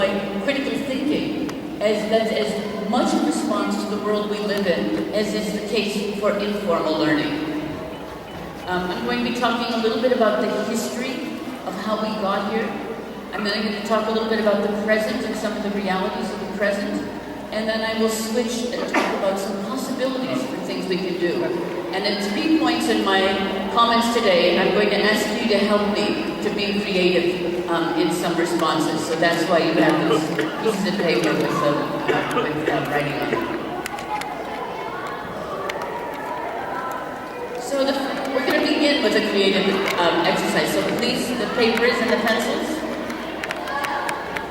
why critical thinking as much a response to the world we live in as is the case for informal learning. I'm going to be talking a little bit about the history of how we got here. I'm then going to talk a little bit about the present and some of the realities of the present. And then I will switch and talk about some possibilities for things we can do. And at 3 points in my comments today, I'm going to ask you to help me to be creative in some responses. So that's why you have these pieces of paper with writing on it. So we're going to begin with a creative exercise. So please, the papers and the pencils.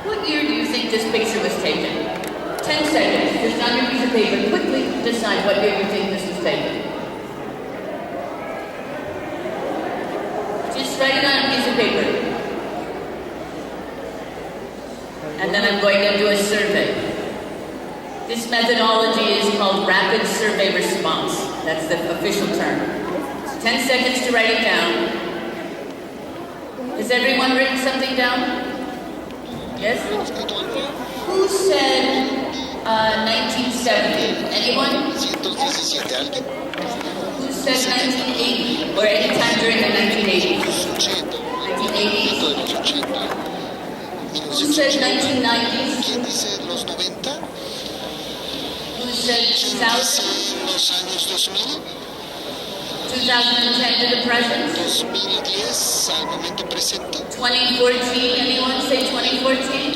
What year do you think this picture was taken? 10 seconds, just on your piece of paper, quickly decide what year you think this was taken. Just write it on a piece of paper. And then I'm going to do a survey. This methodology is called rapid survey response. That's the official term. So 10 seconds to write it down. Has everyone written something down? Yes? Who said 1970? Anyone? Who said 1980? Or any time during the 1980s? 1980s? Who said 1990s? Who said 2000? 2010 to the present? 2014, anyone say 2014?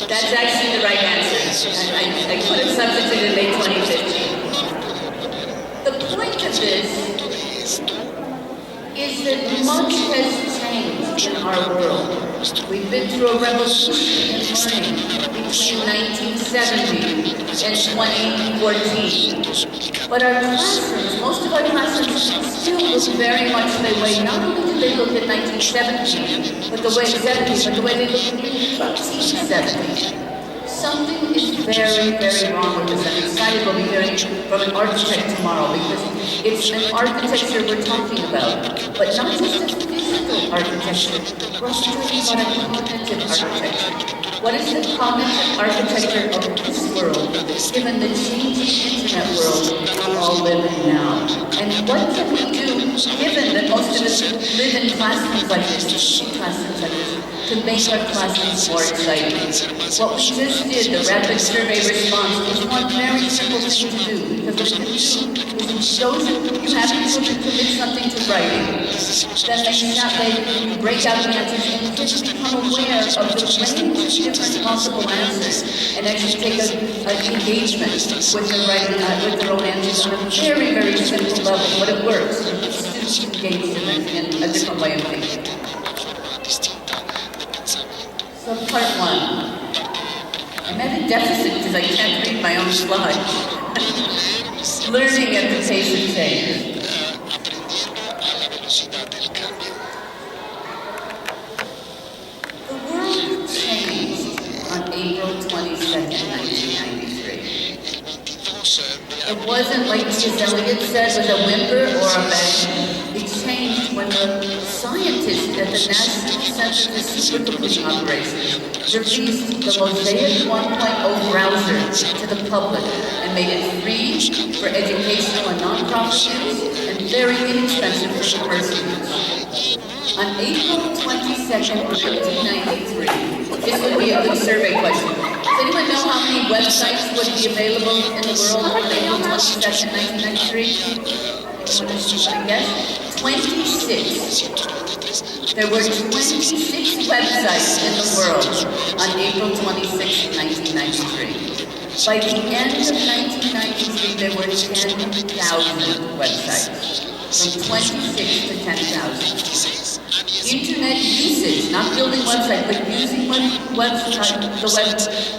That's actually the right answer. I could have substituted late 2015. The point of this is that much has changed in our world. We've been through a revolution in learning between 1970 and 2014. But our classrooms, most of our classrooms still look very much the way, not only do they look at 1970, but the way they look at 1970. Something is very, very wrong with this. I'm excited we'll be hearing from an architect tomorrow because it's an architecture we're talking about, but not just a physical architecture. We're also talking about a cognitive architecture. What is the cognitive architecture of this world, given the changing internet world we all live in now? And what can we do, given that most of us live in classrooms like this, to make our classrooms more exciting? What we just did, the rapid survey response, is one very simple thing to do, because what it can do is those you have people to commit something to writing, then you break out the answers and just become aware of the range of different possible answers, and actually take an engagement with their writing, with their own answers on a very, very simple level, but it works. Students engage in a different way of thinking. So part one. I'm at a deficit because I can't read my own slides. Learning at the pace of change. The world changed on April 22nd, 1993. It wasn't like T.S. Eliot said with a whimper or a bang. It changed when the scientists at the National Center for Supercomputing Operations released the Mosaic 1.0 browser to the public and made it free for educational and nonprofit use and very inexpensive for commercial use. On April 22nd, 1993, this would be a good survey question. Does anyone know how many websites would be available in the world on April 22nd, 1993? Anyone guess? 26. There were 26 websites in the world on April 26, 1993. By the end of 1993, there were 10,000 websites. From 26 to 10,000. Internet usage, not building websites, but using the web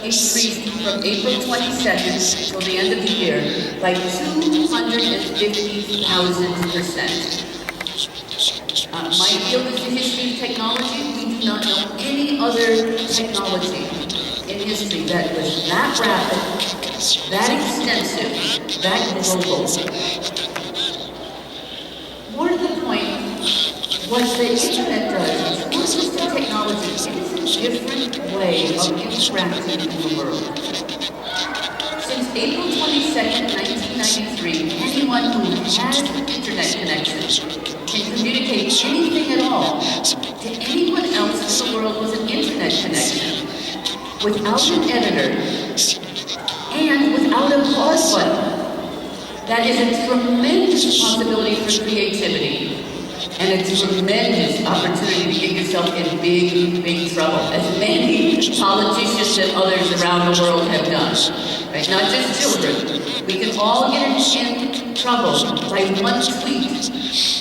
increased from April 22nd till the end of the year by 250,000%. My field is the history of technology. We do not know any other technology in history that was that rapid, that extensive, that global. More to the point, what the internet does is not just the technology, it is different way of interacting in the world. Since April 22nd, 1993, anyone who has an internet connection can communicate anything at all to anyone else in the world with an internet connection, without an editor, and without a pause button. That is a tremendous possibility for creativity, and a tremendous opportunity to get yourself in big trouble, as many politicians and others around the world have done. Right? Not just children. We can all get in trouble by one tweet,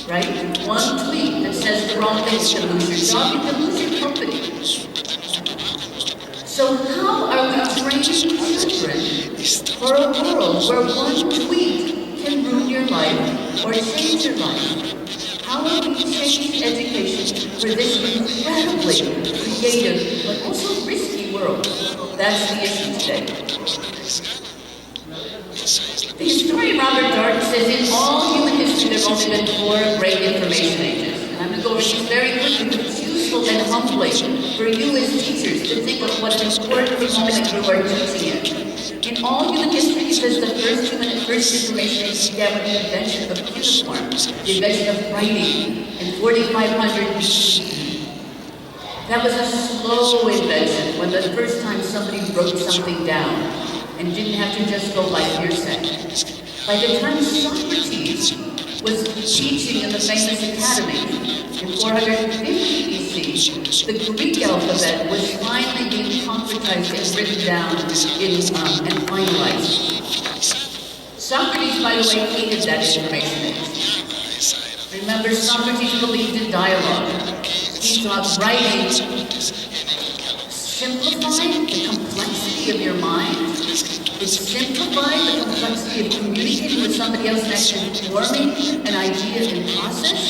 right? One tweet that says the wrong thing. You can lose your job, you can lose your company. So how are we training children for a world where one tweet can ruin your life or change your life? How are we changing education for this incredibly creative but also risky world? That's the issue today. The historian Robert Dark says in all human history there have only been 4 great information ages. And I'm going to go over these very quickly, but it's useful and humbling for you as teachers to think of what an important moment you are teaching in. In all human history, he says the first information age began with the invention of cuneiform, the invention of writing in 4500 BCE. That was a slow invention when the first time somebody wrote something down and didn't have to just go by hearsay. By the time Socrates was teaching in the famous academy in 450 BC, the Greek alphabet was finally being concretized and written down and finalized. Socrates, by the way, hated that information age. Remember, Socrates believed in dialogue. He thought writing simplified the complexity of your mind. It simplified the complexity of communicating with somebody else and actually forming an idea in process.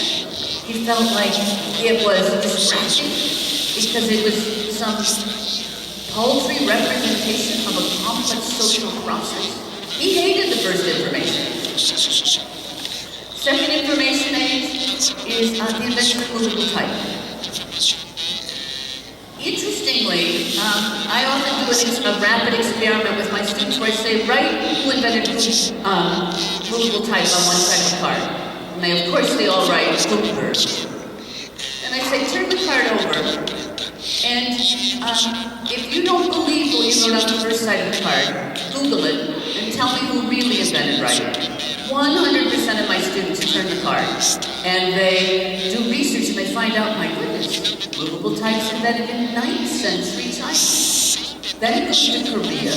He felt like it was distracting because it was some paltry representation of a complex social process. He hated the first information age. Second information age is the invention of movable type. Interestingly, I often do a rapid experiment with my students where I say, write who invented movable type on one side of the card. And they, of course, they all write Gutenberg. And I say, turn the card over. And if you don't believe what you wrote on the first side of the card, Google it and tell me who really invented writing. 100% of my students turn the card. And they do research and they find out, my goodness, movable types invented in 9th century China. Then it goes to Korea,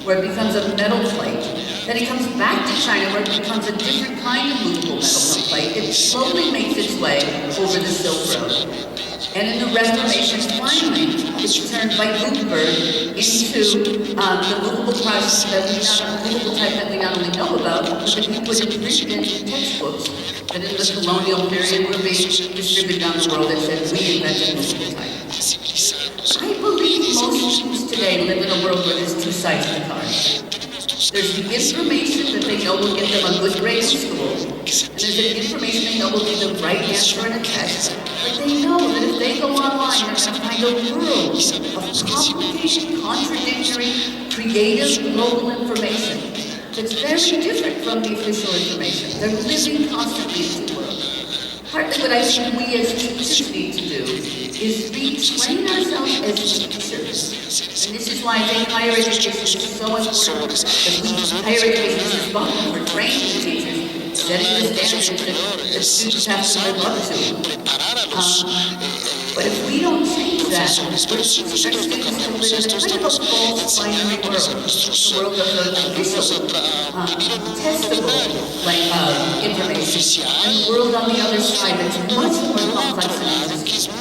where it becomes a metal plate. Then it comes back to China, where it becomes a different kind of movable metal plate. It slowly makes its way over the Silk Road. And in the Reformation, finally, it's turned by Gutenberg into the movable type that we not only know about, but that we put in printed in textbooks that in the colonial period were being distributed down the world that said we invented movable type. I believe most students today live in a world where there's 2 sides of the card. There's the information that they know will get them a good grade in school, and there's the information they know will be the right answer in a test. But they know that if they go online, they're going to find a world of complicated, contradictory, creative, global information that's very different from the official information. They're living constantly in two worlds. Partly what I think we as teachers need to do is retrain ourselves as teachers. And this is why I think higher education is so important. Higher education is responsible for training teachers, setting the standards that students have to live up to. But if we don't change that, we're teaching our students to live in a kind of a false binary world. The world of the official, testable information, and the world on the other side that's much more complex and interesting.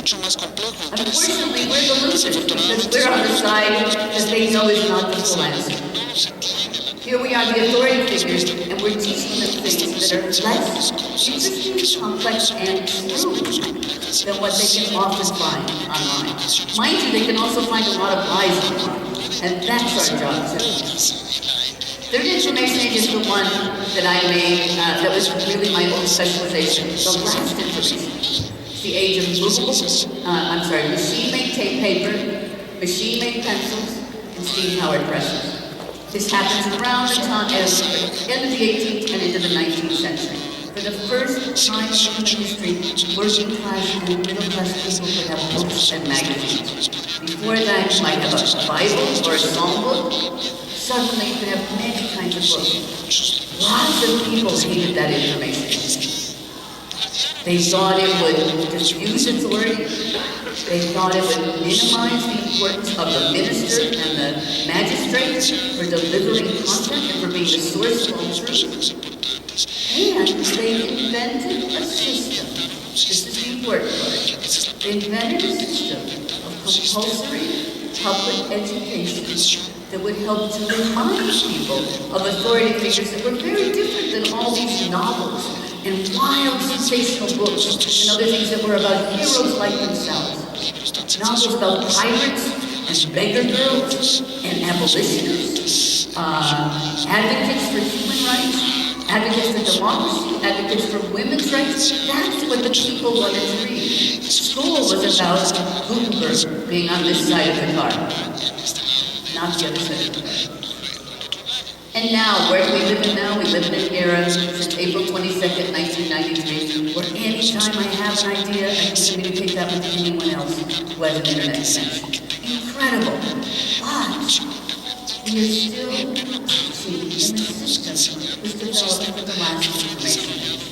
Unfortunately, we're the losers because we're on the side that they know is not the full answer. Here we are, the authority figures, and we're teaching them things that are less interesting, complex, and true than what they can often find online. Mind you, they can also find a lot of lies online, and that's our job too. Third information age is the one that I made that was really my own specialization, the last information age. It's the age of machine-made tape paper, machine-made pencils, and steam-powered presses. This happens around the time end of the 18th and into the 19th century. For the first time in human history, working class and middle class people could have books and magazines. Before that, you might have a Bible or a psalm book. Suddenly, you could have many kinds of books. Lots of people hated that information. They thought it would diffuse authority. They thought it would minimize the importance of the minister and the magistrate for delivering content and for being the source of all truth. And they invented a system. This is the important part. They invented a system of compulsory public education that would help to remind people of authority figures that were very different than all these novels and wild sensational books and other things that were about heroes like themselves. Novels about pirates and beggar girls and abolitionists, advocates for human rights, advocates for democracy, advocates for women's rights. That's what the people wanted to read. School was about Gutenberg being on this side of the car, not the other side of the car. And now, where do we live in now? We live in an era since April 22nd, 1993, where anytime I have an idea, I can communicate that with anyone else who has an internet connection. Incredible. But we are still teaching in a system was developed for the last information age.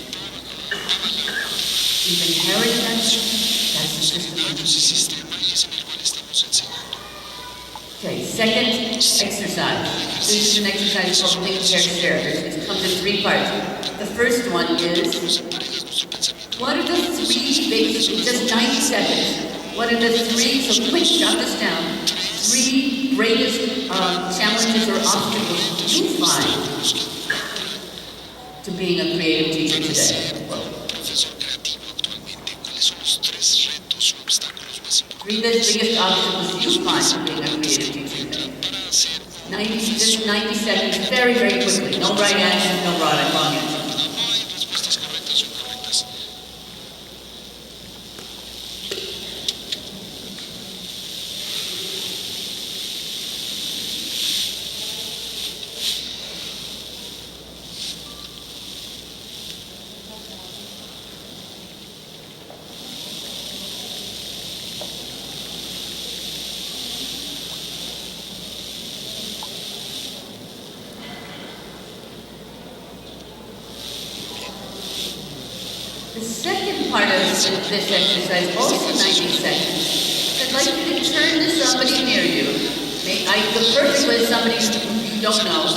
We've inherited that system. That's the system. Okay, second exercise. This is an exercise called Think, Pair, Share. It comes in 3 parts. The first one is, what are the 3 basic, just 90 seconds, what are the 3, so quick, jot this down, 3 greatest challenges or obstacles you find to being a creative teacher today? 3 biggest obstacles you find to being a creative teacher today. 90 seconds, very, very quickly. No right answers, no wrong answers. The second part of this exercise, also 90 seconds, I'd like you to turn to somebody near you, the perfect way is somebody you don't know,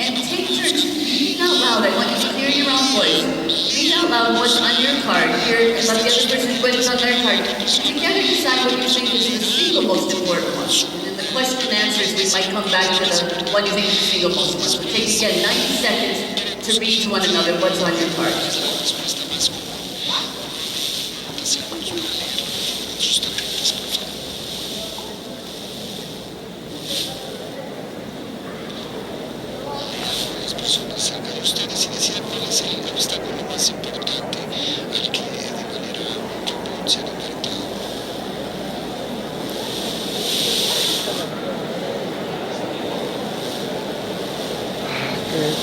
and take turns reading out loud. I want you to hear your own voice. Read out loud what's on your card. Hear about the other person what's on their card. Together decide what you think is the single most important one. And in the question and answers, we might come back to the one you think is the single most important. So take again 90 seconds to read to one another what's on your card.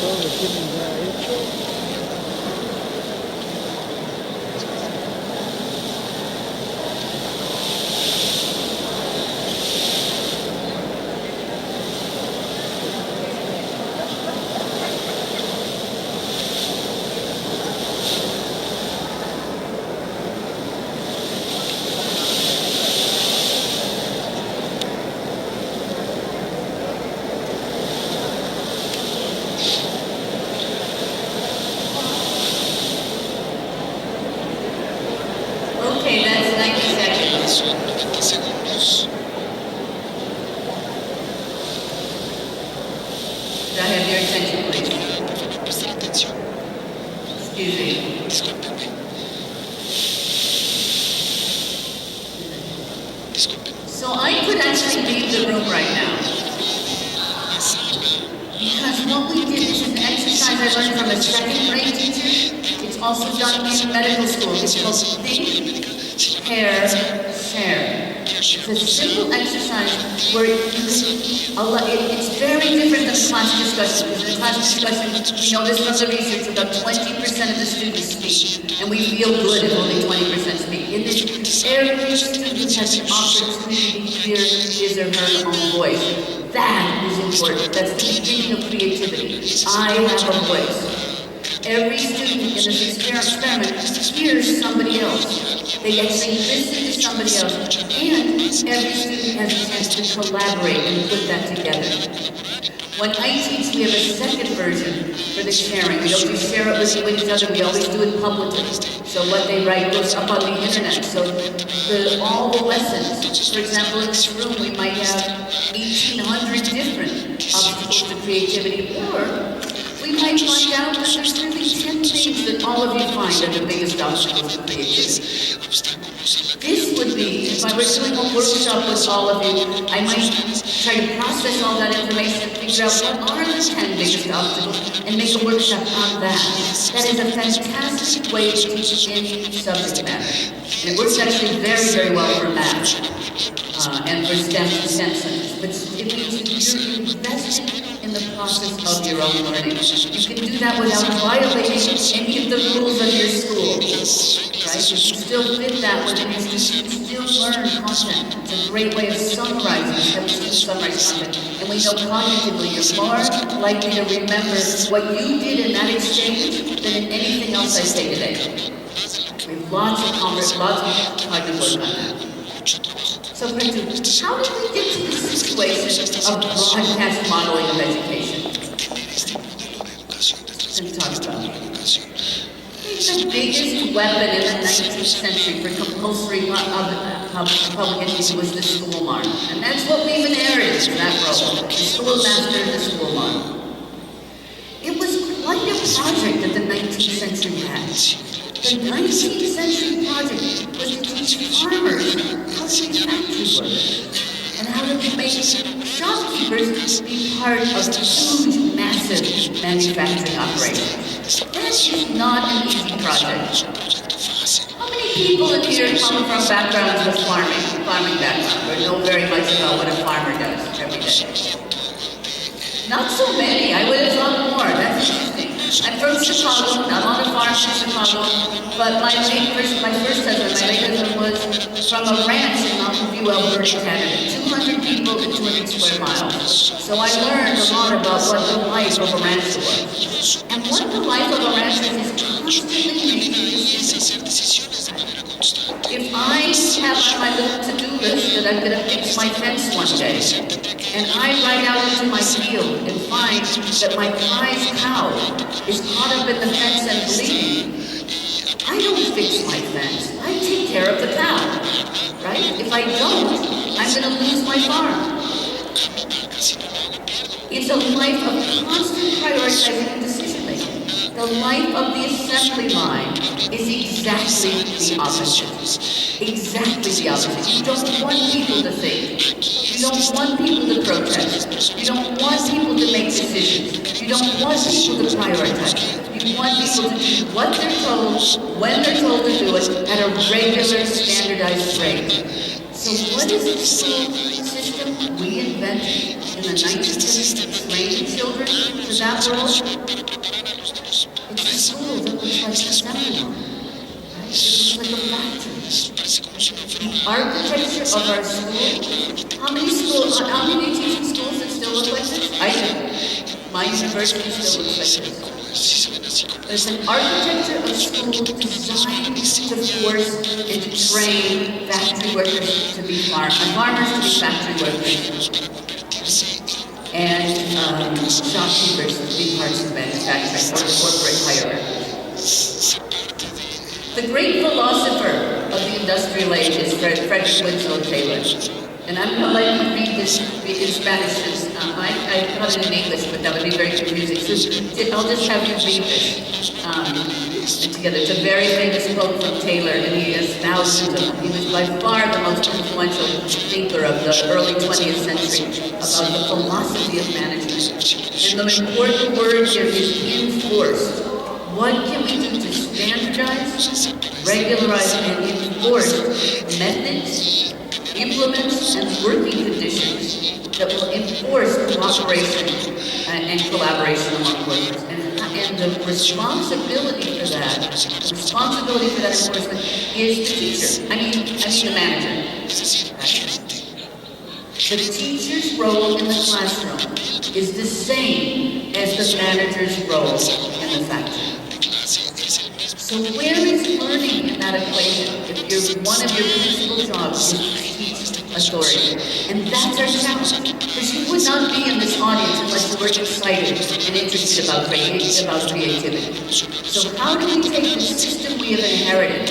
Todo lo tienen ya hecho. Okay, that's 90 seconds. Could I have your attention, please? Excuse me. So I could actually leave the room right now. Because what we did, this is an exercise I learned from a second grade teacher. It's also done in medical school. It's called Think, Pair, Share. It's a simple exercise where it's very different than class discussion. Because in class discussion, we know this from the research, about 20% of the students speak, and we feel good if only 20% speak. In this, every student has an opportunity to hear his or her own voice. That is important. That's the beginning of creativity. I have a voice. Every student in this experiment hears somebody else. They actually listen to somebody else. And every student has a chance to collaborate and put that together. When I teach, we have a second version for the sharing. We don't just share it with each other, we always do it publicly. So what they write goes up on the internet. So all the lessons, for example, in this room we might have 1,800 different obstacles to creativity, or we might find out that there's really 10 things that all of you find are the biggest obstacles to creativity. This would be, if I were doing a workshop with all of you, I might try to process all that information and figure out what are the 10 biggest obstacles and make a workshop on that. That is a fantastic way to teach any subject matter. And it works actually very, very well for math and for STEM science. But it means you're invested in the process of your own learning. You can do that without violating any of the rules of your school, right? You can still fit that within your students. You can still learn content. It's a great way of summarizing, summarize content. And we know cognitively you're more likely to remember what you did in that exchange than in anything else I say today. We have lots of cognitive work on that. So, how did we get to this situation of broadcast modeling of education? Let's talk about it. The biggest weapon in the 19th century for compulsory public education was the school mark. And that's what we've inherited from that role, the schoolmaster and the school mark. It was quite a project that the 19th century had. The 19th century project was to teach farmers how to be factory workers and how to make shopkeepers be part of huge, massive manufacturing operations. That is not an easy project. How many people in here come from backgrounds with farming background, or know very much about what a farmer does every day? Not so many. I would have thought more. That's interesting. I'm from Chicago. I'm on a farm in Chicago. But my first husband, my late husband, was from a ranch in Mountain View, Alberta, Canada. 200 people and 200 square miles. So I learned a lot about what the life of a rancher was. And what the life of a rancher is constantly making decisions. If I have on my little to-do list that I'm going to fix my fence one day, and I ride out into my field and find that my prize cow is caught up in the fence and bleeding, I don't fix my fence. I take care of the cow, right? If I don't, I'm going to lose my farm. It's a life of constant prioritizing and decision-making. The life of the assembly line is exactly the opposite. Exactly the opposite. You don't want people to think. You don't want people to protest. You don't want people to make decisions. You don't want people to prioritize. You want people to do what they're told, when they're told to do it, at a regular, standardized rate. So what is the school system we invented in the 1950s to train children for that world? It's a school that looks like a assembly line. It looks like a factory. The architecture of our school. How many teaching schools that still look like this? I do. My university still looks like this. There's an architecture of school designed to force and to train factory workers to be farmers to be factory workers, and shopkeepers to be parts of manufacturing or corporate hierarchy. The great philosopher of the industrial age is Frederick Winslow Taylor. And I'm going to let you read this in Spanish, since I got it in English, but that would be very confusing. So I'll just have you read this together. It's a very famous quote from Taylor, and he has thousands of them. He was by far the most influential thinker of the early 20th century about the philosophy of management. And the important word here is enforced. What can we do to standardize, regularize, and enforce methods, implements and working conditions that will enforce cooperation and collaboration among workers. And the responsibility for that enforcement is the teacher. I mean the manager. The teacher's role in the classroom is the same as the manager's role in the factory. So where is learning in that equation if one of your principal jobs is to teach authority? And that's our challenge. Because you would not be in this audience unless you were excited and interested about creativity. So how do we take the system we have inherited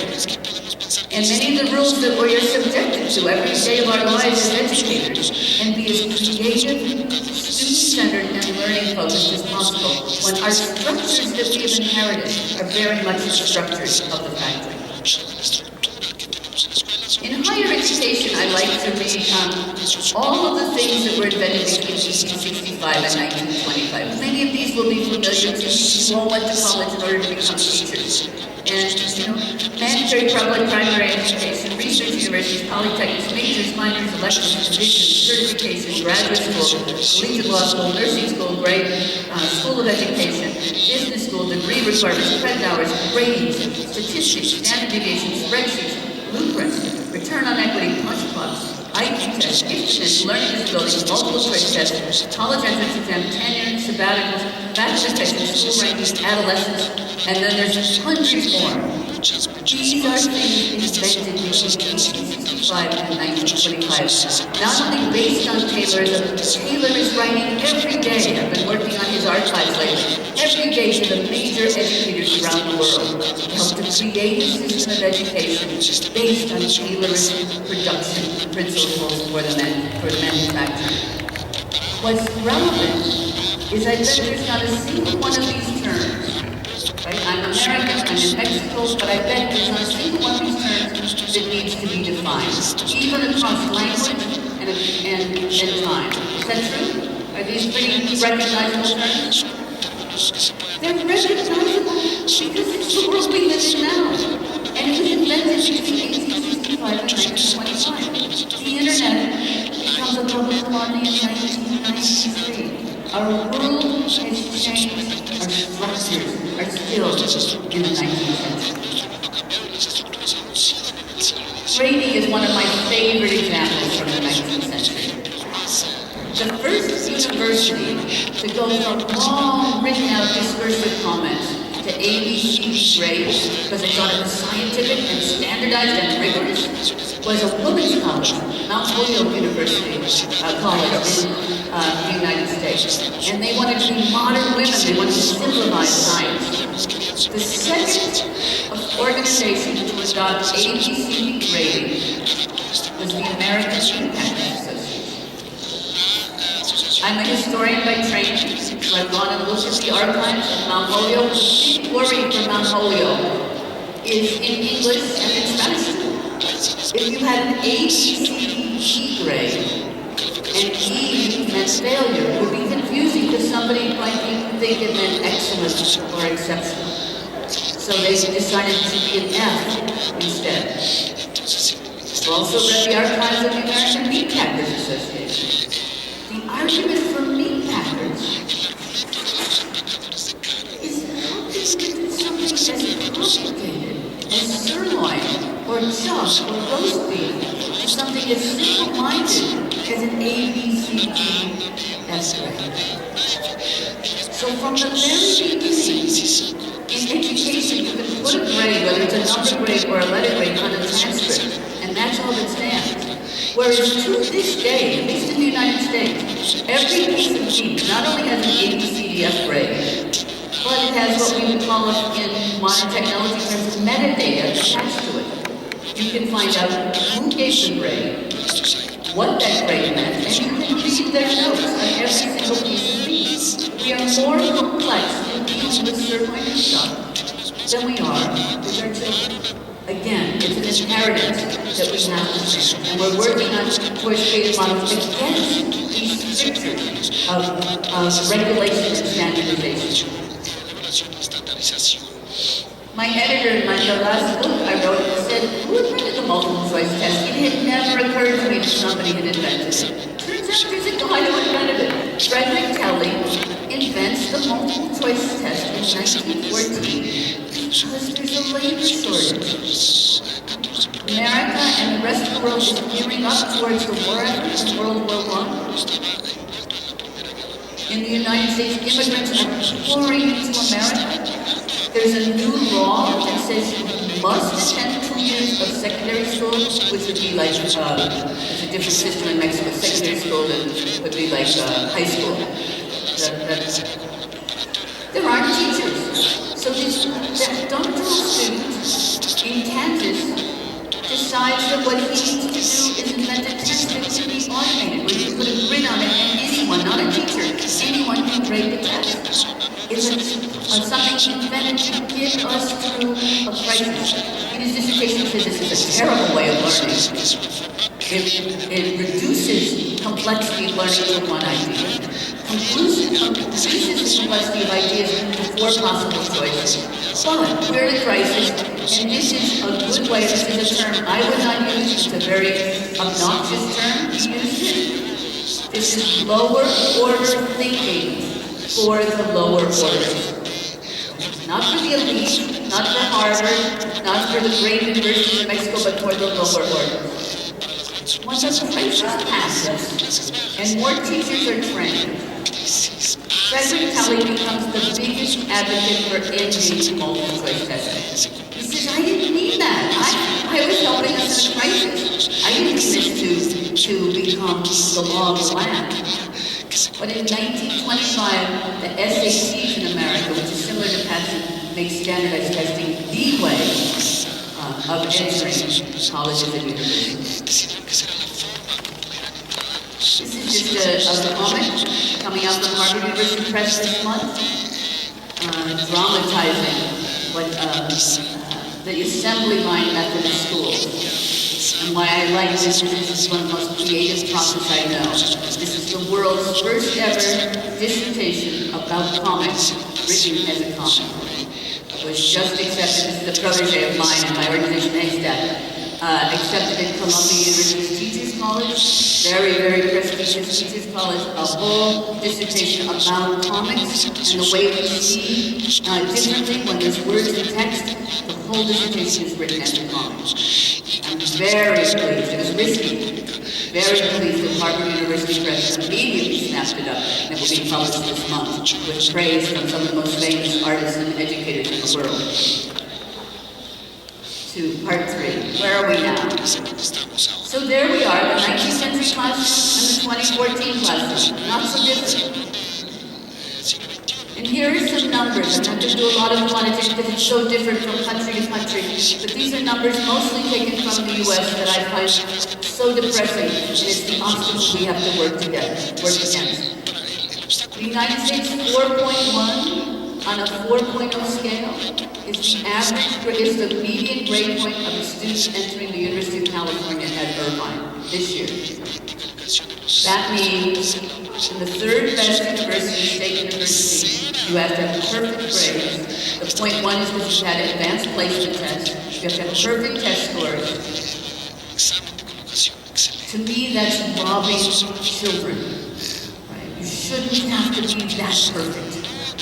and many of the rules that we are subjected to every day of our lives as educators and be as creative, student-centered, and learning-focused as possible when our structures that we have inherited are very much the structures of the factory? In higher education, I like to read all of the things that were invented between 1865 and 1925. Many of these will be familiar to you. You all went to college in order to become teachers. And, mandatory public primary education, research universities, polytechnics, majors, minors, electives, divisions, certification, graduate school, collegiate law school, nursing school, grade, school of education, business school, degree requirements, credit hours, ratings, statistics, standard deviations, spreadsheets, blueprints, return on equity, punch clocks, IQ tests, instruments, learning disabilities, multiple choice tests, college entrance exam, tenure, sabbaticals, bachelor's tests, school rankings, adolescence, and then there's hundreds more. These are things invented between 1865 and 1925. Not only based on Taylorism, Taylor is writing every day. I've been working on his archives lately. Every day to the major educators around the world to help to create a system of education based on Taylor's production principles for the manufacturing. What's relevant is I bet there's not a single one of these terms. Right? I'm American, I'm in Mexico, but I bet there's not a single one of these terms that needs to be defined, even across language and time. Is that true? Are these pretty recognizable terms? They're recognizable because it's the world we live in now. And it was invented between 1865 and 1925. The internet becomes a public commodity in 1993. Our world has changed, our structures are still in the 19th century. Brady is one of my favorite examples from the 19th century. The first university to go from long written out discursive comments to ABC grades because they thought it was scientific and standardized and rigorous was a women's college, Mount Holyoke University College in the United States. And they wanted to be modern women, they wanted to simplify science. The second organization to adopt ABC grading was the American Impact Association. I'm a historian by training, so I've gone and looked at the archives of Mount Holyoke. The big worry for Mount Holyoke is in English and in Spanish. If you had an A, B, C, D, E grade, and E meant failure, it would be confusing because somebody might think it meant excellent or exceptional. So they decided to be an F instead. I've also read the archives of the American Meatpackers Association. The argument for meatpackers is how can you do something as complicated as sirloin or chuck or roast beef to something as simple-minded as an A, B, C, D, F grade. So from the very beginning, in education, you can put a grade, whether it's a number grade or a letter grade, on a transcript, and that's all that stands. Whereas to this day, at least in the United States, every piece of meat not only has an A, B, C, D, F grade, but it has what we would call in modern technology terms metadata attached to it. You can find out who gave the grade, what that grade meant, and you can read their notes on every single piece of meat. We are more complex in dealing with sirloin and chuck than we are with our children. Again, it's an inheritance that we have to change, and we're working on towards creative models against these strictures of regulation and standardization. My editor in the last book I wrote said, who invented the multiple choice test? It had never occurred to me that somebody had invented it. Turns out there's a guy who invented it. Frederick Kelly invents the multiple choice test in 1914 because there's a labor shortage. America and the rest of the world is gearing up towards the war effort in World War I. In the United States, immigrants are pouring into America. There's a new law that says you must attend 2 years of secondary school, which would be like, it's a different system in Mexico. Secondary school would be like high school. There aren't teachers. So that doctoral student in Kansas decides that what he needs to do is invent a test that can be automated, where you put a grid on it and anyone, not a teacher, anyone can grade the test. It's something invented to get us through a crisis. In his dissertation, he says this is a terrible way of learning. It reduces complexity of learning to one idea, reduces the complexity of ideas to 4 possible choices. But we're in a crisis, and this is a good way, this is a term I would not use, it's a very obnoxious term to use. This is lower order thinking for the lower orders. Not for the elite, not for Harvard, not for the great universities of Mexico, but for the lower orders. Once the crisis passes, and more teachers are trained, Frederick Kelly becomes the biggest advocate for ending multiple choice testing. He says, I didn't mean that. I was helping us in a crisis. I didn't mean this to become the law of the land. But in 1925, the SATs in America, which is similar to passing, makes standardized testing the way of entering colleges and universities. This is just a comic coming out from Harvard University Press this month, dramatizing what the assembly line method of school. And why I like this is one of the most creative process I know. This is the world's first ever dissertation about comics written as a comic. It was just accepted, this is a protege of mine in my organization, HSTEP, accepted in Columbia University's Teachers College, very, very prestigious Teachers College, a whole dissertation about comics and the way we see differently when there's words and text. The whole dissertation is written as a comic. I'm very pleased, it was risky, very pleased that Harvard University Press immediately snapped it up, and it will be published this month with praise from some of the most famous artists and educators in the world. To part 3. Where are we now? So there we are, the 19th century classroom and the 2014 classroom. Not so different. And here are some numbers. I'm not going to do a lot of quantitative because it's so different from country to country. But these are numbers mostly taken from the U.S. that I find so depressing. And it's the obstacle we have to work against. The United States 4.1 on a 4.0 scale is the average, is the median grade point of a student entering the University of California at Irvine this year. That means in the 3rd best university, state university, you have to have perfect grades. The point 1 is that you've had advanced placement tests. You have to have perfect test scores. To me, that's robbing children. Right? You shouldn't have to be that perfect.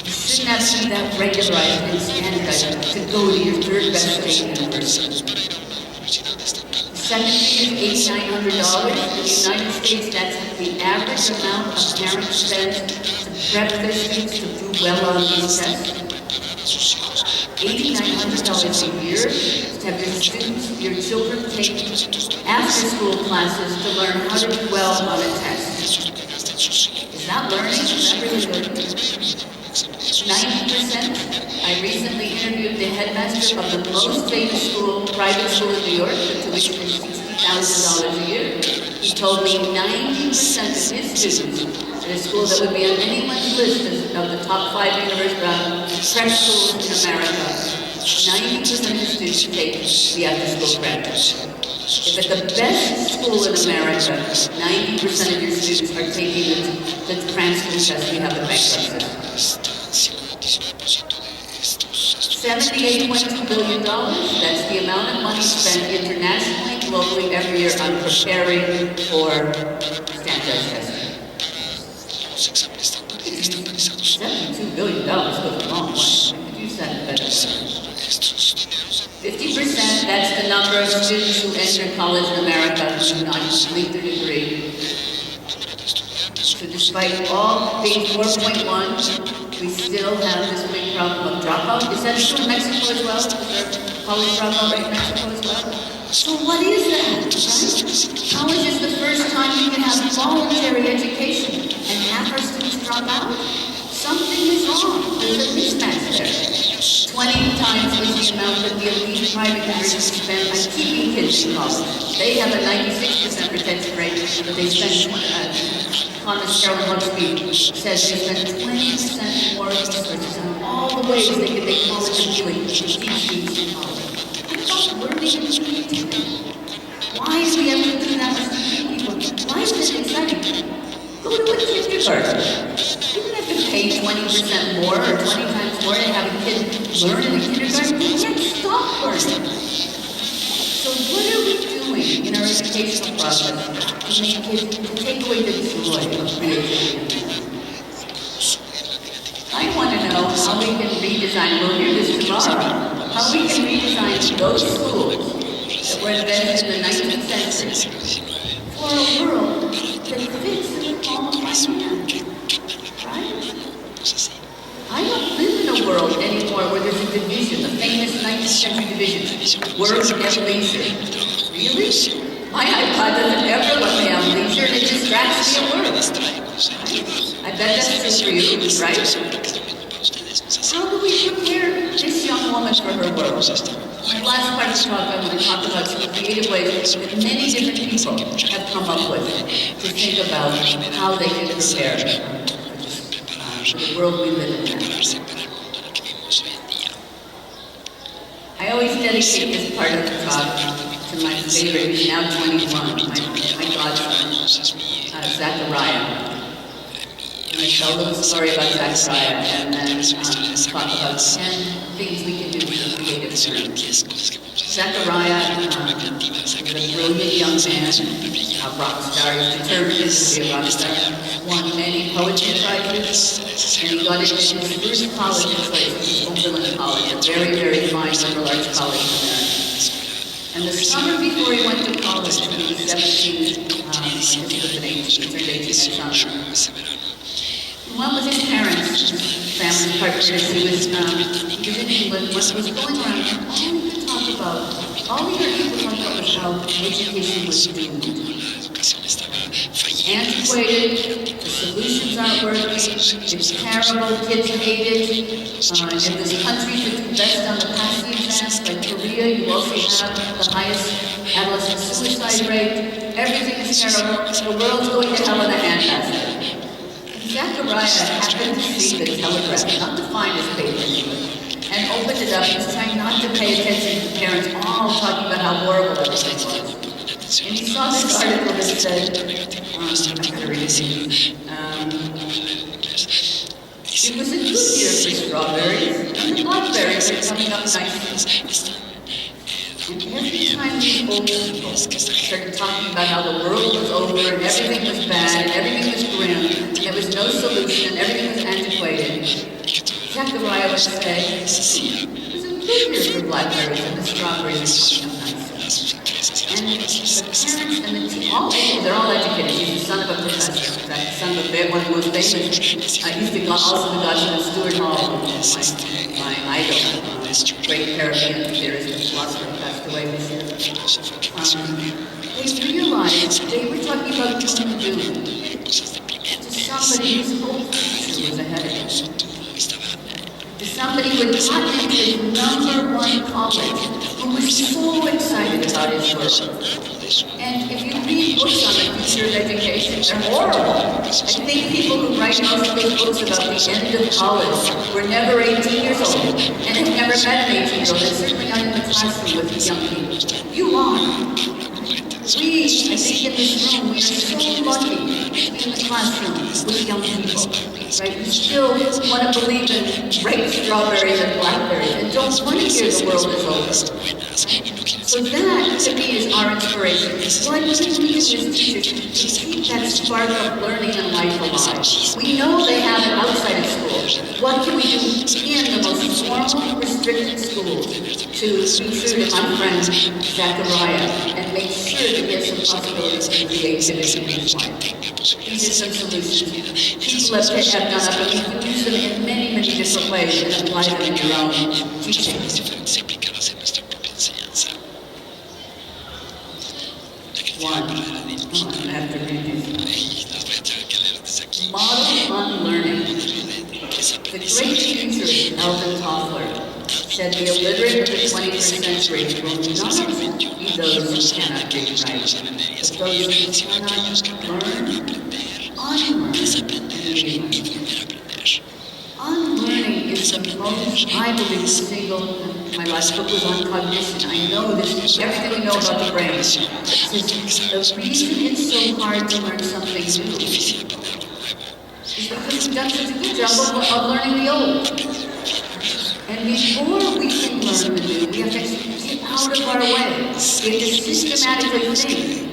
You shouldn't have to be that regularized and standardized to go to your 3rd best state university. Secondary is $8,900. In the United States, that's the average amount of parents spend to prep their students to do well on these tests. $8,900 a year to have your students, your children take after-school classes to learn how to do well on a test. Is that learning? Is that really learning? 90%. I recently interviewed the headmaster of the most famous school, private school in New York, the tuition is $60,000 a year. He told me 90% of his students at a school that would be on anyone's list of the top 5 universities, prep schools in America, 90% of the students take the after-school prep. If at the best school in America, 90% of your students are taking the transcript test, we have a bankruptcy. $78.2 billion, that's the amount of money spent internationally, globally, every year on preparing for standardized testing. $72 billion goes a long way. Could use that better. 50%, that's the number of students who enter college in America who do not complete their degree. So despite all being 4.1, we still have this big problem of dropout. Is that true in Mexico as well? Is there college dropout rate in Mexico as well? So what is that, right? College is the first time you can have voluntary education and half our students drop out? Something is wrong. There's a mismatch there. 20 times is the amount that the elite private universities spend on keeping kids in college. They have a 96% retention rate, but they spend, Thomas Carroll Huxley says they spend 20% more resources on all the ways they can make college appealing to teach students in college. What about learning and creativity? Why do we have to do that with people? Why is this exciting? Go to a kindergarten. You don't have to pay 20% more or 20 times more to have a kid learn in a kindergarten. You can't stop learning. So what are we doing in our educational process to make kids take away the joy of creativity? I want to know how we can redesign, we'll hear this tomorrow, how we can redesign those schools that were invented in the 19th century for a world that fits in the palm of my hand. I don't live in a world anymore where there's a division, the famous 19th century division, work and leisure. Really? My iPod doesn't ever let me have leisure and it distracts me at work. I bet that's true for you, right? How do we prepare this young woman for her world? My last part of the talk, I want to talk about some creative ways that many different people have come up with to think about how they can prepare the world we live in now. I always dedicate this part of the talk to my favorite, who's now 21, my godson, Zachariah. And I tell a little story about Zachariah and then talk about 10 things we can do for creative learning. Zachariah was a brilliant young man, a rock star. He was determined to be a rock star. Won many poetry prizes, and he got into his first college in place, Oberlin College, a very, very fine liberal arts college in America. And the summer before he went to college, he was 17, he turned 18 that summer. He went with his parents, family partners. He was in England. What was going around, all he heard people talk about was how education was doomed. Antiquated, the solutions aren't working, it's terrible, kids hate it. If there's countries that do best on the passing exams, like Korea, you also have the highest adolescent suicide rate. Everything is terrible. The world's going to hell in a handbasket. Zachariah happened to see the Telegraph, not to find his paper, and opened it up. He was trying not to pay attention to the parents all talking about how horrible everything was. And he saw this article that said, I'm going to read it. It was a good year for strawberries, and the blackberries are coming up nicely. And every time these old people started talking about how the world was over, and everything was bad, and everything was grim, and there was no solution, and everything was antiquated, Zachariah would say, it was a good year for blackberries, and the strawberries are coming up nicely. And the parents and the team, they're all educated. He's the son of a professor, in fact, the son of one of the most famous. He's also the godson of Stuart Hall, my idol, great Caribbean theorist and philosopher who passed away this year. They realized they were talking about doom to somebody whose whole future was ahead of him. To somebody who had gotten into his #1 college, who was so excited about his work. And if you read books on the future of education, they're horrible. I think people who write most of those books about the end of college were never 18 years old and had never met an 18-year-old, and certainly not in the classroom with young people. You are. We, I think in this room, we are so lucky to be in the classroom with young people, right? We still want to believe in ripe strawberries and blackberries and don't want to hear the world is over. So that, to me, is our inspiration. What can we do as teachers to keep that spark of learning and life alive? We know they have it outside of school. What can we do in the most formal, restricted schools to be true to my friend Zachariah and make sure that there's some possibilities and creativity in his life? These are some solutions. People have done up and you can use them in many, many different ways and apply them in your own teaching. One, I have to read these. Model on learning. The great teacher, Alvin Toffler, said the illiterate of the 21st century will not be those who cannot read and write, but those who cannot learn, unlearning is the most, I believe, single. My last book was on cognition. I know this, everything we know about the brain. The reason it's so hard to learn something new is because we've done such a good job of learning the old. And before we can learn the new, we have to get out of our way. We have to systematically think.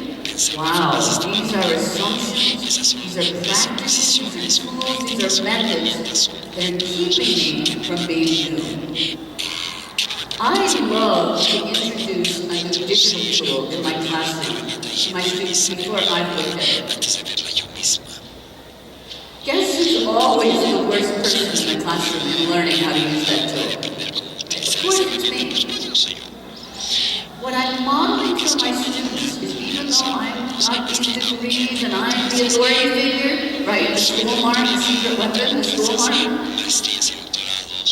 Wow, these are assumptions, these are practices, these are tools, these are methods that are keeping me from being new. I love to introduce a new digital tool in my classroom to my students before I've looked at it. Guess who's always the worst person in the classroom in learning how to use that tool? Of course it's me. What I'm modeling for my students is even though I'm not into degrees and I'm the authority figure, right, the school mark, the secret weapon, the school mark,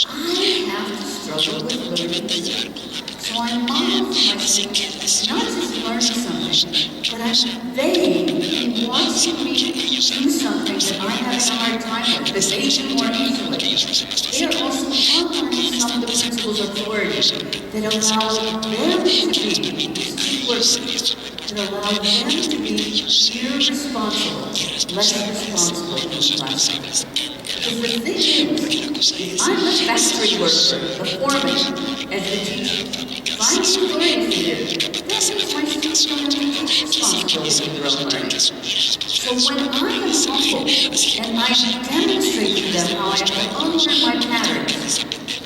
I have to struggle with learning. So I'm modeling for my students not just learn something, but they watching me do something that I have a hard time with, that they do more easily. They are also unlearning some of the principles of authority that allow them to be that allow them to be irresponsible, less responsible in the classroom. Because the thing is, I'm the factory worker, the foreman, as the teacher. If I'm the authority figure, that means my students don't have any responsibility for their own learning. So when I am humble and I demonstrate to them how I can unlearn my patterns,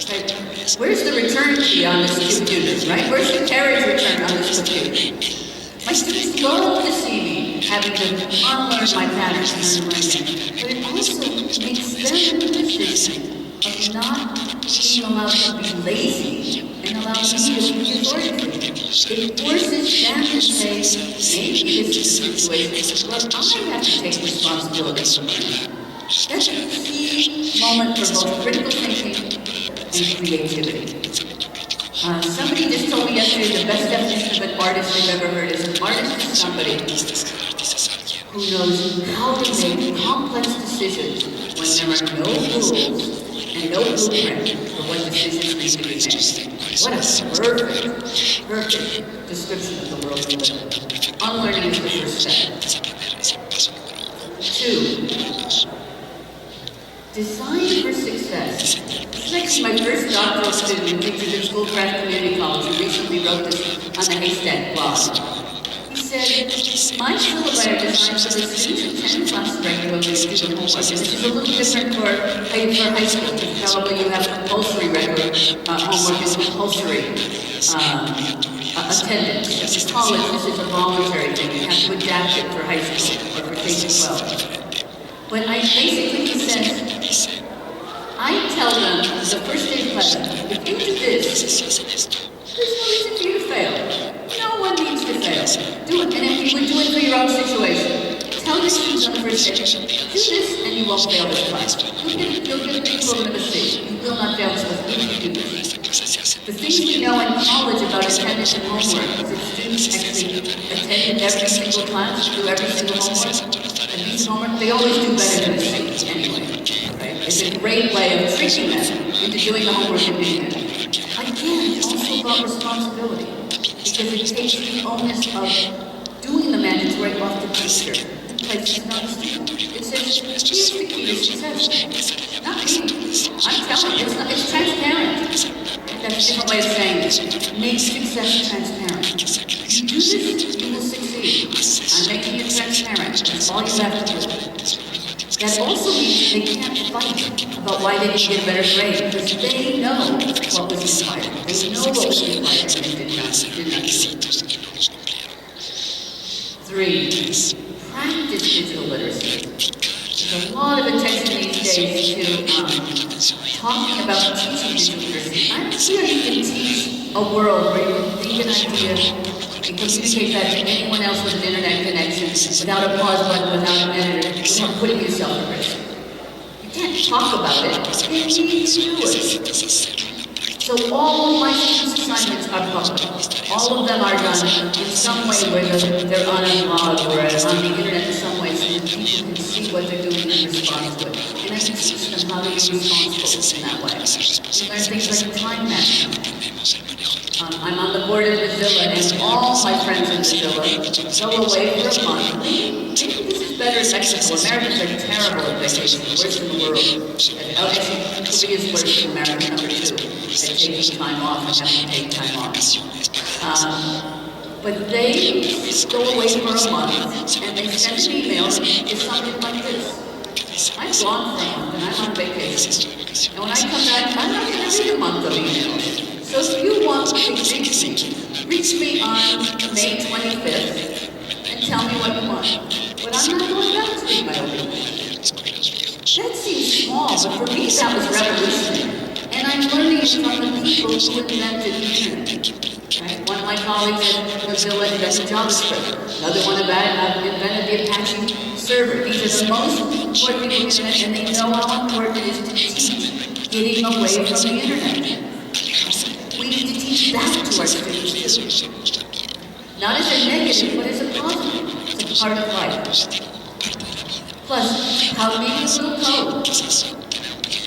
right? Where's the return key on this computer, right? Where's the carriage return on this computer? My students love to see me having to unlearn my patterns and unlearn them. But it also makes them in the position of not being allowed to be lazy and allow me to be authoritative. It forces them to say, maybe this is a situation where I have to take responsibility for learning. That's a key moment for both critical thinking and creativity. Somebody just told me yesterday the best definition of an artist they've ever heard is an artist is somebody who knows how to make complex decisions when there are no rules and no blueprint for what decisions need to be made. What a perfect description of the world we live in. Unlearning is the first step. 2. Design for success. This is my first doctoral student who teaches at Schoolcraft Community College who recently wrote this on the Haystack blog. He said, my syllabi are designed so that students who attend classes regularly do the homework. And this is a little different for high school. Probably you have compulsory homework and compulsory attendance. In college, this is a voluntary thing. You have to adapt it for high school or for K-12. But I basically said, I tell them the first day class, if you do this, there's no reason for you to fail. No one needs to fail. Do it, and if you would do it for your own situation, tell your students on the first day, do this and you won't fail this class. You'll get the equivalent of a C. You will not fail this class if you do this. The things we know in college about attendance and homework is that students actually attend every single class, do every single homework, and these homework, they always do better than the students anyway. It's a great way of tricking them into doing the homework and doing it. Again, it's also about responsibility, because it takes the onus of doing mandatory off the teacher. Places not the student. It says, here's the key to success. Not me. I'm telling you, it's transparent. That's a different way of saying it. Make success transparent. You do this, you will succeed. I'm making it transparent. That's all you have to do. That also means they can't fight about why they didn't get a better grade, because they know what was required. They know what was required and did not do it. 3, practice digital literacy. There's a lot of attention these days to talking about teaching digital literacy. I'm sure you can teach a world where you can think an idea and communicate that to anyone else with an internet connection without a pause button, without an editor, without putting yourself at risk. You can't talk about it, you need to do it. So all of my students' assignments are public. All of them are done in some way where they're on a blog or on the internet in some way so that people can see what they're doing and respond to it. And I can teach them how to be responsible in that way. We learn things like time management. I'm on the board of Mozilla, and all my friends in Mozilla go away for a month. Maybe this is better in Mexico. Americans are terrible at vacation, worse in the world. Actually, Korea is worse than America, number 2, at taking time off and having to take time off. But they go away for a month, and they send an email, it's something like this. I'm gone for a month, and I'm on vacation. And when I come back, I'm not going to read a month of emails. So if you want to reach me on May 25th and tell me what you want. But I'm not going back to read my own emails. That seems small, but for me that was revolutionary. And I'm learning it from the people who invented the internet. Right? One of my colleagues at Mozilla invented JavaScript. Another one invented the Apache server. These are the most important people in the internet, and they know how important it is to teach getting away from the internet. We need to teach that to our students too. Not as a negative, but as a positive. It's a part of life. Plus, how to make a little code.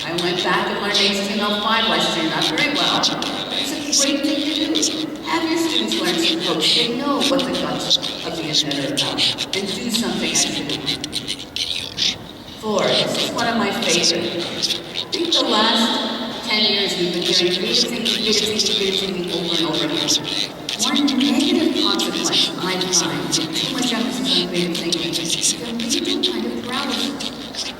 I went back and learned HTML5 last year, not very well. It's a great thing to do. Have your students learn some code. They know what the guts of the internet are about. And do something actively. 4, this is one of my favorites. I think the last 10 years we've been hearing creative thinking over and over again. One negative consequence I find with too much emphasis on creative thinking is that people kind of paralysis.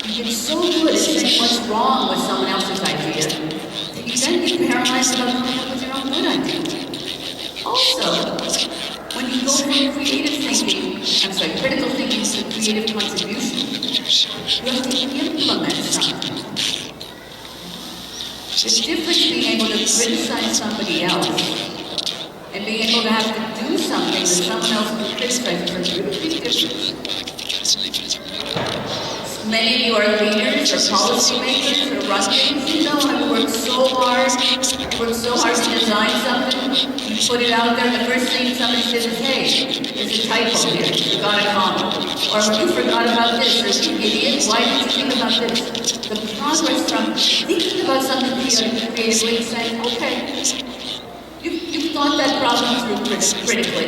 You get so good at saying what's wrong with someone else's idea that you then get paralyzed about coming up with your own good idea. Also, when you go from critical thinking to creative contribution, you have to implement something. The difference being able to criticize somebody else and being able to have to do something that someone else can criticize is a really big difference. Many of you are leaders or policymakers or run things. You know I've worked so hard to design something. You put it out there, and the first thing somebody says is, hey, there's a typo here, you forgot a comma. Or you forgot about this, or you idiot, why did you think about this? The progress from thinking about something creatively and saying, okay, you've thought that problem through critically.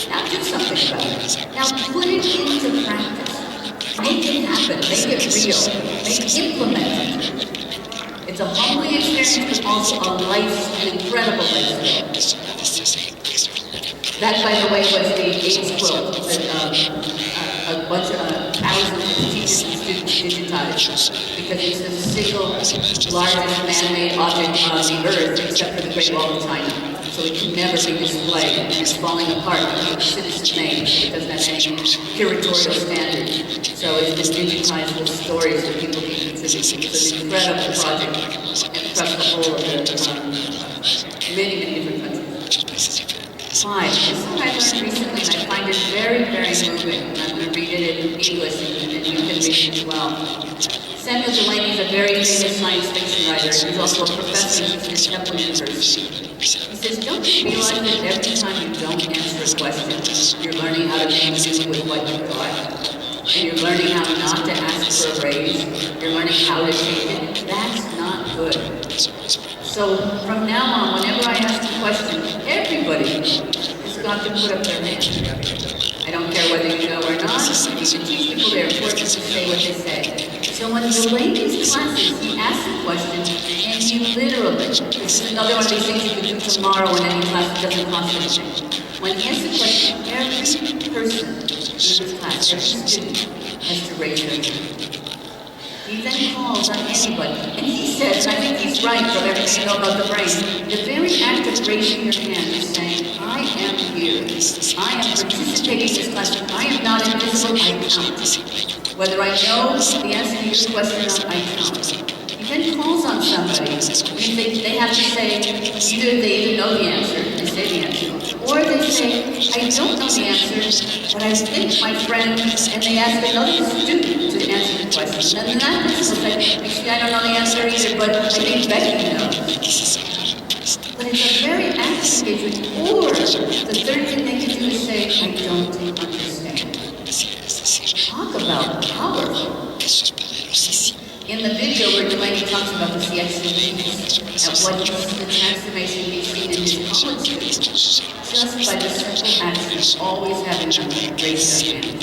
Now do something about it. Now put it into practice. Make it happen, make it real, implement it. It's a humbling experience, but also an incredible life skill. That, by the way, was the AIDS quilt that a bunch of thousands of teachers and students digitized, because it's the single largest man-made object on the earth, except for the Great Wall of China. So it can never be displayed. It's falling apart because it's citizen made. It doesn't have any curatorial standards. So it's been digitized with stories that people can contribute. It's an incredible project across the whole of many different countries. 5. This is what I learned recently, and I find it very, very moving. And I'm going to read it in English, and you can read it as well. Samuel Delaney is a very famous science fiction writer. He's also a professor at Temple University. He says, don't you realize that every time you don't answer a question, you're learning how to make do with what you've got? And you're learning how not to ask for a raise. You're learning how to take it. That's not good. So from now on, whenever I ask a question, everybody has got to put up their hand. I don't care whether you know or not. You can teach people they're important to say what they say. So when delaying these classes, he asks a question, and you literally, this is another one of these things you can do tomorrow in any class that doesn't cost anything. When he asks a question, every person in this class, every student, has to raise their hand. He then calls on anybody, and he says, and I think he's right from everything you know about the brain, the very act of raising your hand is saying, I am here, I am participating in this class, I am not invisible, I count. Whether I know the answer to your question or not, I count. He then calls on somebody, and they have to say, either they know the answer, they say the answer, or they say, I don't know the answer, but I think my friend, and they ask another student to answer the question. And then that person will say, actually, I don't know the answer either, but I think Becky knows. But it's a very active engagement. Or the third thing they can do is say, I don't understand. Talk about powerful. In the video where Delaney talks about the CX and what the transformation he's seen in his college students, just by the simple action of always having them raise their hand.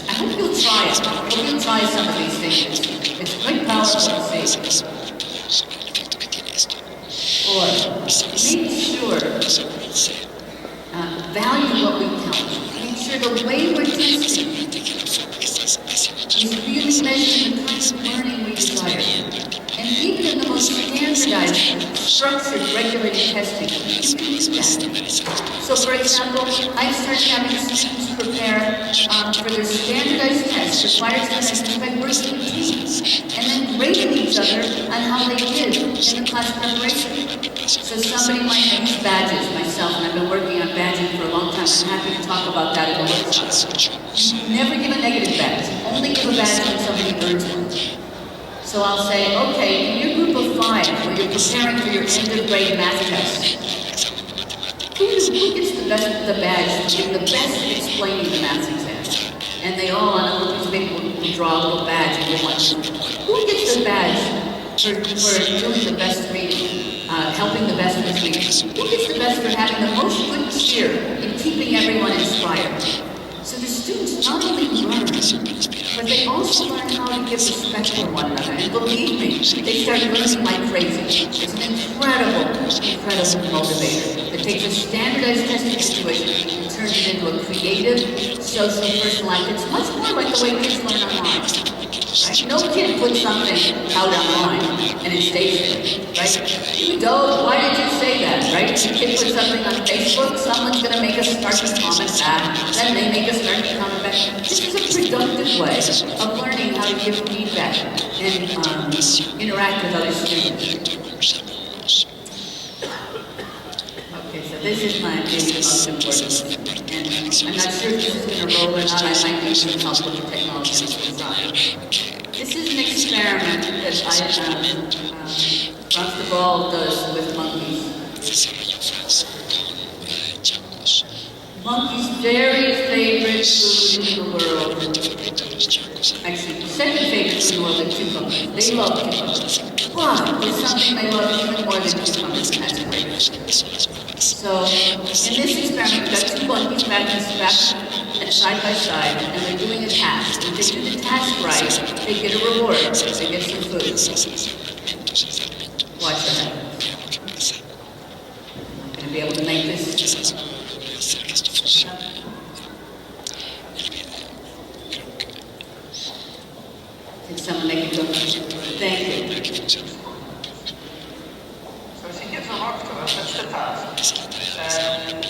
I hope you'll try it. I hope you'll try some of these things. It's quite powerful to see. Or make sure, value what we tell you. Make sure the way we're teaching is really measuring the kinds of learning we desire. And even in the most standardized, structured, regulated testing, you can do that. So for example, I started having students prepare for their standardized tests, required tests, by working in teams, and then grading each other on how they did in the class preparation. So somebody might use badges, myself, and I've been working on badging for a long time. I'm happy to talk about that in the workshop. Never give a negative badge. Only give a badge when somebody earns one. So I'll say, okay, in your group of 5, where you're preparing for your end of grade math test, who gets the badge to give the best at explaining the math exam? And they all on a little piece of paper will draw a little badge and give one. Who gets the badge for doing the best reading, helping the best with reading? Who gets the best for having the most good cheer in keeping everyone inspired? So the students not only learn, but they also learn how to give respect to one another. And believe me, they start learning like crazy. It's an incredible motivator. It takes a standardized testing situation and turns it into a creative, social, personal life. It's much more like the way kids learn online. Right? No kid puts something out online and it stays there, right? You don't, why did you say that, right? If a kid puts something on Facebook, someone's going to make us start to comment back, then they make us start to comment back. This is a productive way of learning how to give feedback and interact with other students. Okay, so this is maybe the most important, and I'm not sure if this is going to roll or not. I might need some help with the technology on the side. This is an experiment that Runs the Ball does with monkeys. Monkeys' very favorite food in the world. Actually, second favorite food in the world is cucumbers. They love cucumbers. But there's something they love even more than cucumbers, and that's grapes. So, in this experiment, we've got 2 monkeys strapped and side by side, and they're doing a task. If they do the task right, they get a reward. They get some food. Watch that. I'm going to be able to make this. Can someone make it go? Thank you. So she gives a rock to us, that's the task.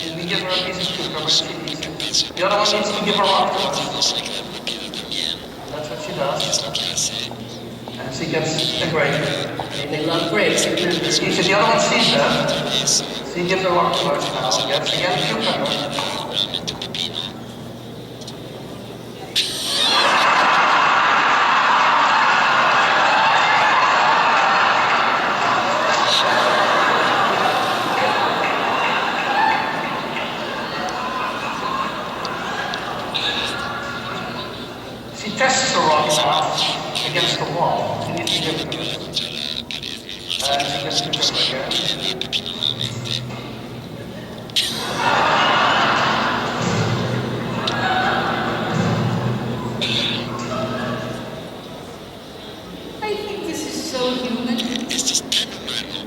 And we give her a piece of cucumber, she eats it. The other one needs to give a rock to us. That's what she does. And she gets a grape. And they love grapes. If the other one sees that, she gives a rock to us now, gets again a cucumber. She tests the rock now against the wall. She needs to give it to her. She gets the cucumber again. human. esto es tan humano,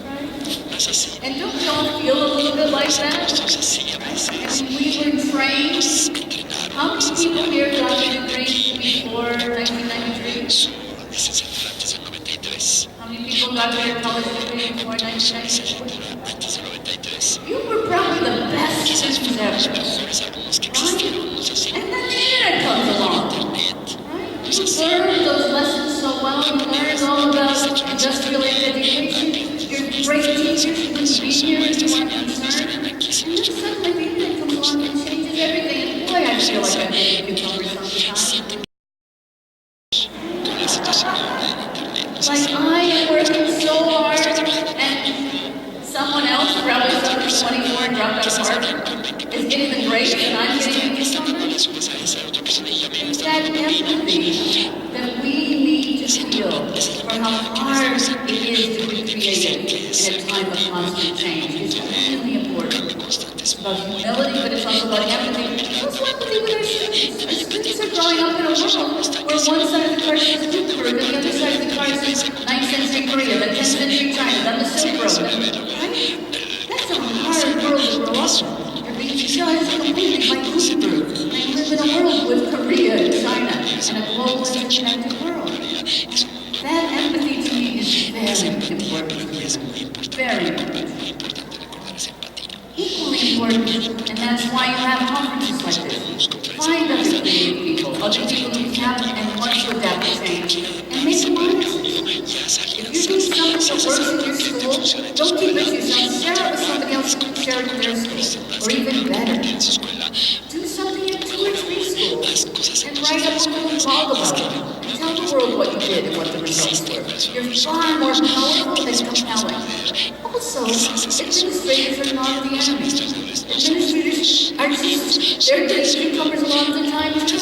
Right? no es así, And don't we all feel a little bit like that? nosotros así a veces, I mean, we were trained. nos entrenaron, How nos many people enseñaron, here got their degrees before 1993? su licenciatura antes del 93, How many people got their college degree before su 1993? licenciatura antes del 93. You were probably the best students ever. Mejores alumnos que existieron, no es así, And then the internet comes along. Internet, Right? You learned those lessons so well. You learned all about industrial education. Your great teachers couldn't be here if you weren't concerned. And then suddenly the internet comes along and changes everything. And boy, I feel like I'm getting cucumbers sometimes. con la situación ahora en Internet, no es Like así, I am working so hard and someone else, probably someone 24 and dropped out of Harvard, is getting the grades and I'm getting the no cucumbers. le subas a esa otra persona y ya me It's está that empathy that we need to feel for how hard it is to be creative in a time of constant change. It's really important. It's about humility, but it's also about empathy. Also empathy with our students. Our students are growing up in a world where one side of the card is Gutenberg and the other side of the card is 9th century Korea, the 10th century China, then the Silk Road. Right? That's a hard world to grow up in. You're being judged completely by Gutenberg. They live in a world with Korea and China and a global interconnected world. That empathy to me is very important. Very important. Equally important, and that's why you have conferences like this. Find other creative people who have and want to adapt to change, and make them honest. If you're doing something that works in your school, don't keep it to yourself. Share it with somebody else who can share it in their school. Or even better, do something in 2 or 3 schools and write a book and blog about it. And tell the world what you did and what the results were. You're far more powerful and compelling. Also, administrators are not the enemy. Administrators are just, they're getting cucumbers along the time too.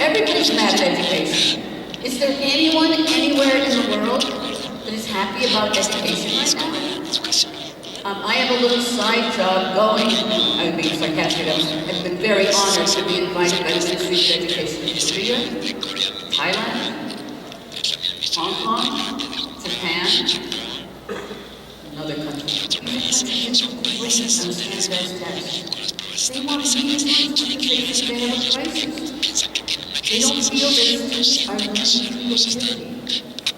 Everybody's mad at education. Is there anyone anywhere in the world that is happy about education right now? I have a little side job going. I'm being sarcastic. I've been very honored to be invited by the Ministry of Education to Korea, Thailand, Hong Kong, Japan, another country. They want to use it because they have a crisis. They don't feel their students are learning creativity.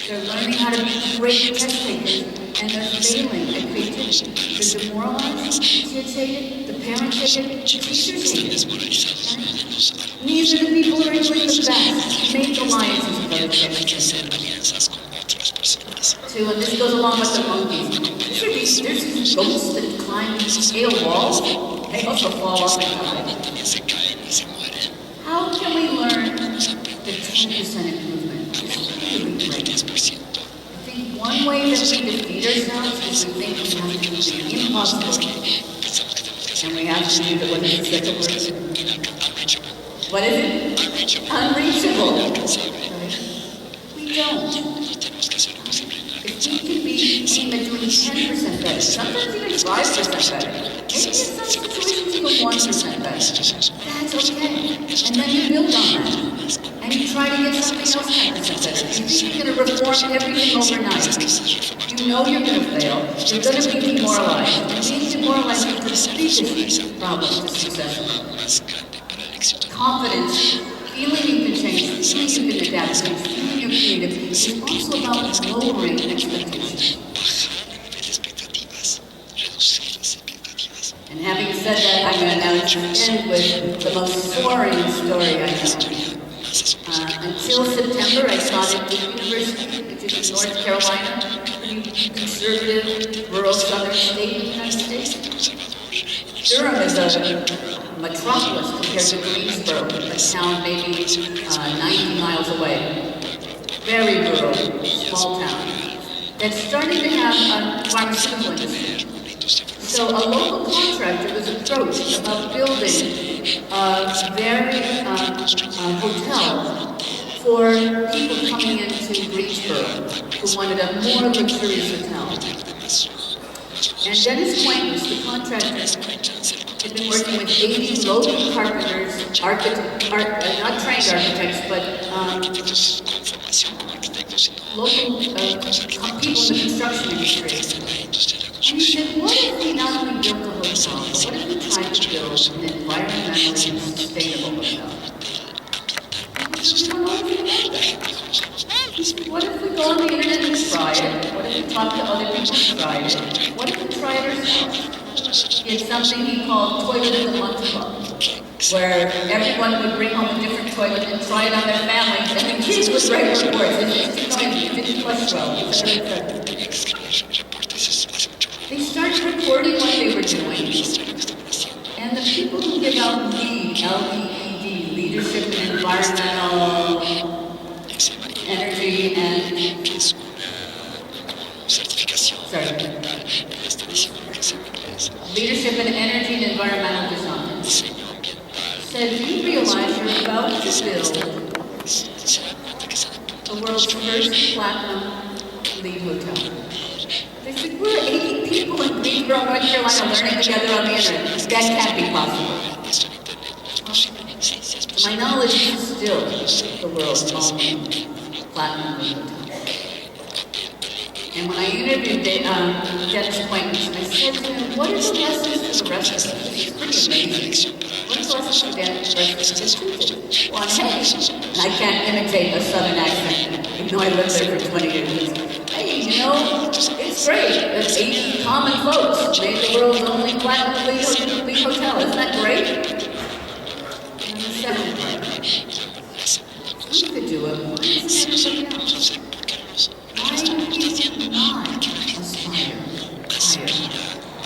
They're learning how to be great test takers, and they're failing at creativity. They're demoralized, kids hate it, the parents hate it, the teachers hate it. These are the people who are doing the best. Make alliances with other kids. Too, and this goes along with the monkeys. There's these ghosts that climb scale walls. They also fall off and die. How can we learn the 10% improvement? It's really great. I think one way that we defeat ourselves is we think we have to do the impossible. And we have to do the, what is the second word? What is it? Unreachable. Right? We don't. If we can be aim at doing 10% better, sometimes even 5% better, maybe in some situations even 1% better, that's okay. And then you build on that. And you try to get something else 10% better. You think you're going to reform everything overnight. You know you're going to fail. You're going to be demoralized. And being demoralized is the biggest problem to success. Confidence, feeling you can change, feeling you can adapt, feeling you're creative, is also about lowering expectations. And having said that, I'm going to now end with the most soaring story I know. Until September, I taught at Duke University, which is in North Carolina, a pretty conservative, rural southern state in the United States. Durham is a metropolis compared to Greensboro, a town maybe 90 miles away. Very rural, small town. That's starting to have a pharmaceutical industry. So a local contractor was approached about building a very hotel for people coming into Greensboro who wanted a more luxurious hotel. And Dennis Quaintance, the contractor, had been working with 80 local carpenters, not trained architects, but local people in the construction industry. And he said, what if we not only built a hotel, but what if we tried to build an environmentally sustainable hotel? What if we go on the internet and try it? What if we talk to other people and try it? What if we try it ourselves? It's something he called Toilet of the Month Club, where everyone would bring home a different toilet and try it on their families, and the kids would write reports. It's noisy, it didn't flush well, etc. They started recording what they were doing, and the people who give out LEED, L-E-E-D, Leadership in Environmental Energy and Leadership in Energy and Environmental Design, said you realize you're about to build the world's first platinum LEED hotel. They said, we're 80 people in Greensboro, North Carolina learning together on the internet. That can't be possible. My knowledge is still the world's only platinum LEED hotel. And when I interviewed Dennis Quaintance, I said to him, what are the lessons to the rest of us? It's pretty amazing. What are the lessons to the rest of us? Well, hey, I can't imitate a southern accent, even though I lived there for 20 years. Hey, you know, it's great that 80 common folks made the world's only platinum LEED hotel. Isn't that great? And the second part, we could do it. Why does everybody else? Why do people not aspire higher?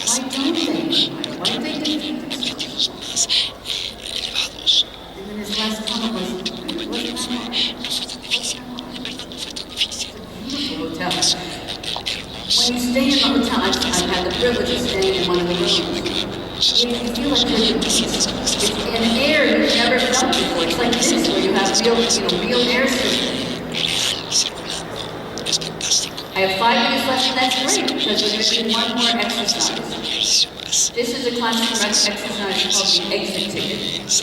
Why don't they aspire? Why do they defeat themselves? And then his last comment was, what's that? Hotel. When you stay in the hotel, I've had the privilege of staying in one of the rooms. You feel like you're in peace. It's in air you've never felt before. It's like this, where you have real air system. I have 5 minutes left, and that's great, because we're going to do one more exercise. This is a classroom exercise called the exit ticket.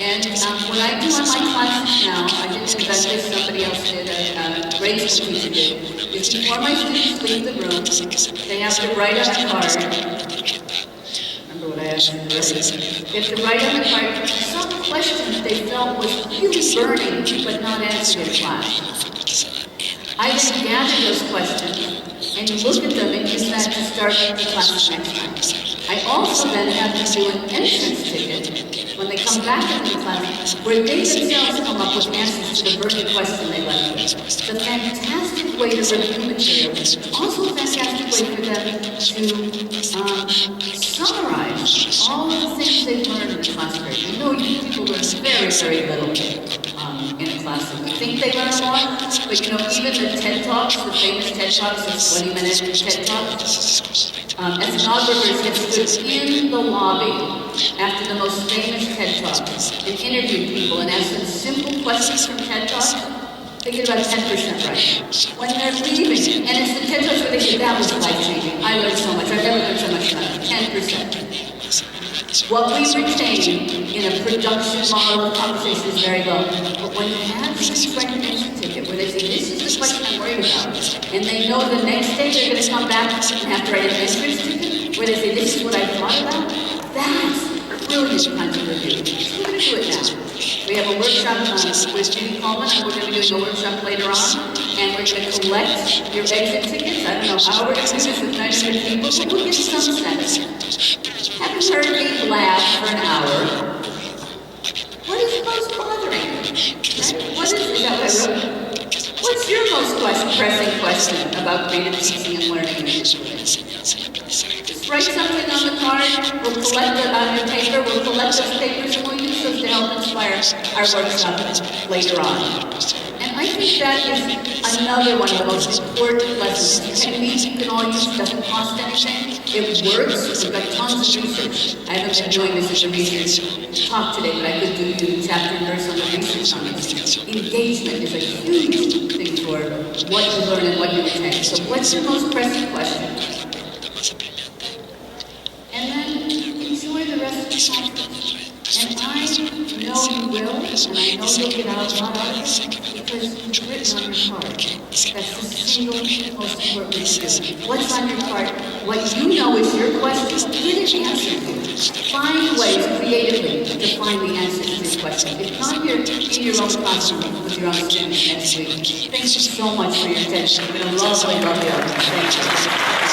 And what I do on my classes now, I didn't invent this, somebody else did, a grade school teacher did, is before my students leave the room, they have to write on a card. Remember what I asked you to write? They have to write on the card some question they felt was really burning, but not answered in class. I then gather those questions and look at them and use that to start the class next time. I also then have to do an entrance ticket when they come back into the class, where they themselves come up with answers to the burning question they left with. It's a fantastic way to review material. Also a fantastic way for them to summarize all of the things they've learned in the class period. You know, you people learn very, very little in a class. We think they learn a lot, but you know, even the TED Talks, the famous TED Talks, the 20-minute TED Talks, ethnographers have stood in the lobby after the most famous TED Talks and interviewed people and asked them simple questions from TED Talks. They get about 10% right. When they're leaving, and it's the TED Talks where they say, that was life-changing. I learned so much. I've never learned so much. 10%. What we retain in a production model of conversation is very low. But when you have this recognition ticket where they say, this is the question I'm worried about, and they know the next day they're going to come back and have to write an entrance ticket where they say, this is what I thought about, that's brilliant kinds of review. So we're going to do it now. We have a workshop with Judy Coleman, and we're going to be doing a workshop later on, and we're going to collect your exit tickets. I don't know how we're going to do this with 900 people, but we'll get some sense. Having heard me blab for an hour, what is most bothering you? Right? What is that I wrote? What's your most pressing question about creative teaching and learning initiatives? Just write something on the card, we'll collect it on your paper, we'll collect those papers, and we'll use those to help inspire our workshop later on. And I think that is another one of the most important lessons. Techniques you can all use, doesn't cost anything. It works. We've got tons of research. I haven't been doing this as a research talk today, but I could do chapter and verse on the research on this. Engagement is a huge thing for what you learn and what you retain. So what's your most pressing question? And then enjoy the rest of the conference. And I know you will. and I know you'll get out a lot of it, because it's written on your heart. That's the single most important thing. What's on your heart? What you know is your question. Get an answer to. Find ways creatively to find the answers to this question. If not here, in your own classroom with your own students next week. Thank you so much for your attention. It's been a lovely, lovely audience. Thank you.